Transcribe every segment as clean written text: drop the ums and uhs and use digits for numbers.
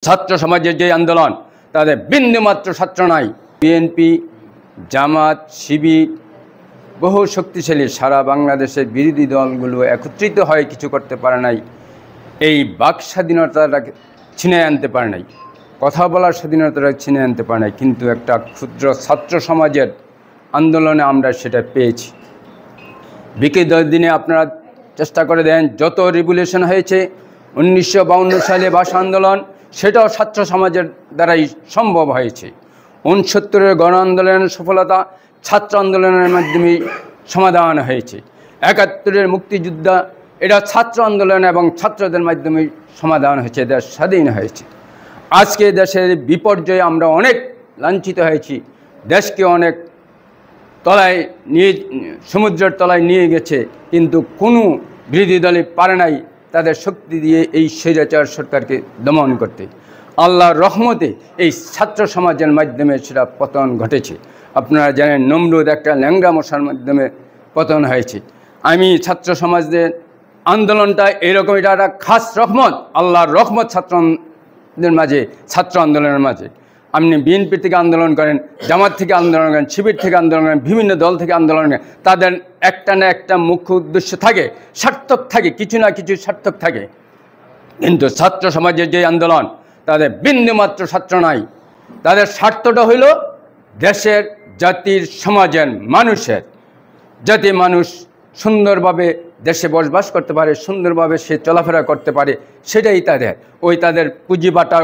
ছাত্র সমাজের যে আন্দোলন তাদের বিন্দুমাত্র ছাত্র নাই। বিএনপি, জামাত, শিবির বহু শক্তিশালী সারা বাংলাদেশের বিরোধী দলগুলো একত্রিত হয়ে কিছু করতে পারে নাই। এই বাক স্বাধীনতাটাকে ছিনিয়ে আনতে পারে নাই, কথা বলার স্বাধীনতাটা ছিনিয়ে আনতে পারে নাই, কিন্তু একটা ক্ষুদ্র ছাত্র সমাজের আন্দোলনে আমরা সেটা পেয়েছি। বিগত দিনে আপনারা চেষ্টা করে দেন, যত রিভলিউশন হয়েছে 1952 সালে ভাষা আন্দোলন, সেটাও ছাত্র সমাজের দ্বারাই সম্ভব হয়েছে। 69-এর গণ আন্দোলনের সফলতা ছাত্র আন্দোলনের মাধ্যমেই সমাধান হয়েছে। 71-এর মুক্তিযুদ্ধ, এটা ছাত্র আন্দোলন এবং ছাত্রদের মাধ্যমেই সমাধান হয়েছে, দেশ স্বাধীন হয়েছে। আজকে দেশের বিপর্যয়ে আমরা অনেক লাঞ্ছিত হয়েছি, দেশকে অনেক তলায় নিয়ে, সমুদ্রের তলায় নিয়ে গেছে, কিন্তু কোনো বিরোধী দলই পারে নাই তাদের শক্তি দিয়ে এই স্বৈরাচার সরকারকে দমন করতে। আল্লাহর রহমতে এই ছাত্র সমাজের মাধ্যমে সেটা পতন ঘটেছে। আপনারা জানেন, নমরুদ একটা ল্যাংড়া মশার মাধ্যমে পতন হয়েছে। আমি ছাত্র সমাজদের আন্দোলনটা এরকম, এটা একটা খাস রহমত, আল্লাহর রহমত ছাত্রদের মাঝে, ছাত্র আন্দোলনের মাঝে। আপনি বিএনপি থেকে আন্দোলন করেন, জামাত থেকে আন্দোলন করেন, শিবির থেকে আন্দোলন করেন, বিভিন্ন দল থেকে আন্দোলন করেন, তাদের একটা না একটা মুখ্য উদ্দেশ্য থাকে, সার্থক থাকে, কিছু না কিছু সার্থক থাকে। কিন্তু ছাত্র সমাজের যে আন্দোলন, তাদের বিন্দুমাত্র ছাত্র নাই। তাদের স্বার্থটা হইল দেশের, জাতির, সমাজের, মানুষের, যাতে মানুষ সুন্দরভাবে দেশে বসবাস করতে পারে, সুন্দরভাবে সে চলাফেরা করতে পারে, সেটাই তাদের। ওই তাদের পুঁজি বাটা,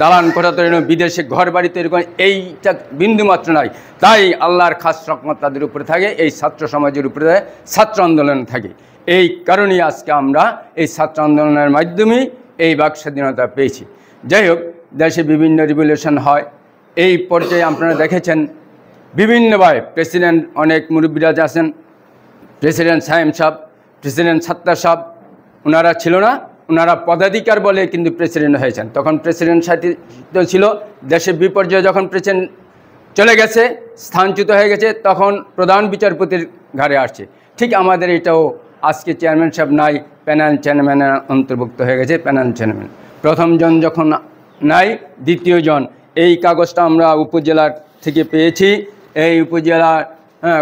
দালান করা তৈরি, বিদেশে ঘর বাড়ি তৈরি করে, এইটা বিন্দুমাত্র নাই। তাই আল্লাহর খাস রহমত তাদের উপরে থাকে, এই ছাত্র সমাজের উপরে থাকে, ছাত্র আন্দোলন থাকে। এই কারণেই আজকে আমরা এই ছাত্র আন্দোলনের মাধ্যমেই এই বাক স্বাধীনতা পেয়েছি। যাই হোক, দেশে বিভিন্ন রিভলিউশন হয়। এই পর্যায়ে আপনারা দেখেছেন বিভিন্নভাবে প্রেসিডেন্ট, অনেক মুরব্বীরা আছেন, প্রেসিডেন্ট সাহেব সাহেব, প্রেসিডেন্ট সাত্তার সাহেব, ওনারা ছিল না, ওনারা পদাধিকার বলে কিন্তু প্রেসিডেন্ট হয়েছেন। তখন প্রেসিডেন্ট শাসিত ছিল, দেশের বিপর্যয়ে যখন প্রেসিডেন্ট চলে গেছে, স্থানচ্যুত হয়ে গেছে, তখন প্রধান বিচারপতির ঘাড়ে আসছে। ঠিক আমাদের এটাও আজকে চেয়ারম্যান সাহেব নাই, প্যানেল চেয়ারম্যানের অন্তর্ভুক্ত হয়ে গেছে। প্যানেল চেয়ারম্যান প্রথমজন যখন নাই, দ্বিতীয়জন। এই কাগজটা আমরা উপজেলার থেকে পেয়েছি। এই উপজেলার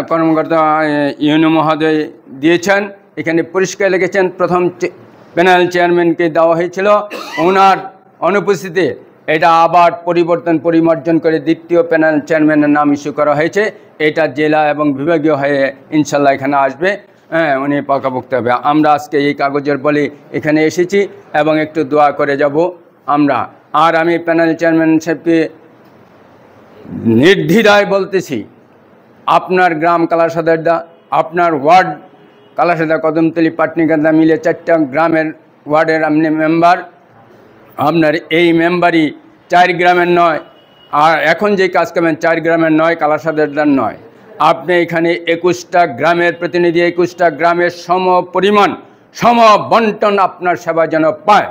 কর্মকর্তা ইউনো মহোদয় দিয়েছেন, এখানে পরিষ্কার লিখেছেন প্রথম প্যানেল চেয়ারম্যানকে দেওয়া হয়েছিল, ওনার অনুপস্থিতিতে এটা আবার পরিমার্জন করে দ্বিতীয় প্যানেল চেয়ারম্যানের নাম ইস্যু করা হয়েছে। এটা জেলা এবং বিভাগীয় হয়ে ইনশাল্লাহ এখানে আসবে, উনি পাকাপোক্ত হবে। আমরা আজকে এই কাগজের বলে এখানে এসেছি এবং একটু দোয়া করে যাব আমরা। আর আমি প্যানেল চেয়ারম্যান সাহেবকে নির্দ্বিধায় বলতেছি, আপনার গ্রাম কালাসাদারদা, আপনার ওয়ার্ড কালাসাদা, কদমতলি, পাটনিকান্দা মিলে 4টা গ্রামের ওয়ার্ডের আপনি মেম্বার। আপনার এই মেম্বারই 4 গ্রামের নয়, আর এখন যে কাজ করবেন 4 গ্রামের নয়, কালাসাদারদার নয়। আপনি এখানে 21টা গ্রামের প্রতিনিধি, 21টা গ্রামের সম বন্টন আপনার সেবা যেন পায়।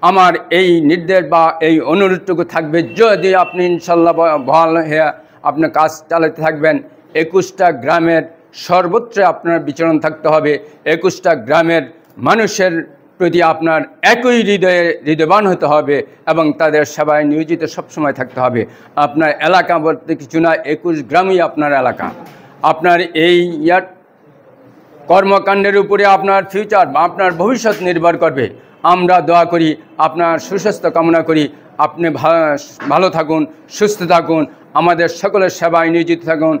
আমার এই নির্দেশ বা এই অনুরোধটুকু থাকবে, যদি আপনি ইনশাল্লাহ ভালো হয়ে আপনার কাজ চালাতে থাকবেন। 21টা গ্রামের সর্বত্র আপনার বিচরণ থাকতে হবে। 21টা গ্রামের মানুষের প্রতি আপনার একই হৃদয়বান হতে হবে এবং তাদের সেবায় নিয়োজিত সবসময় থাকতে হবে। আপনার এলাকা বলতে কিছু না, 21 গ্রামই আপনার এলাকা। আপনার এই কর্মকাণ্ডের উপরে আপনার ফিউচার বা আপনার ভবিষ্যৎ নির্ভর করবে। আমরা দোয়া করি, আপনার সুস্বাস্থ্য কামনা করি, আপনি ভালো থাকুন, সুস্থ থাকুন, আমাদের সকলের সেবায় নিয়োজিত থাকুন।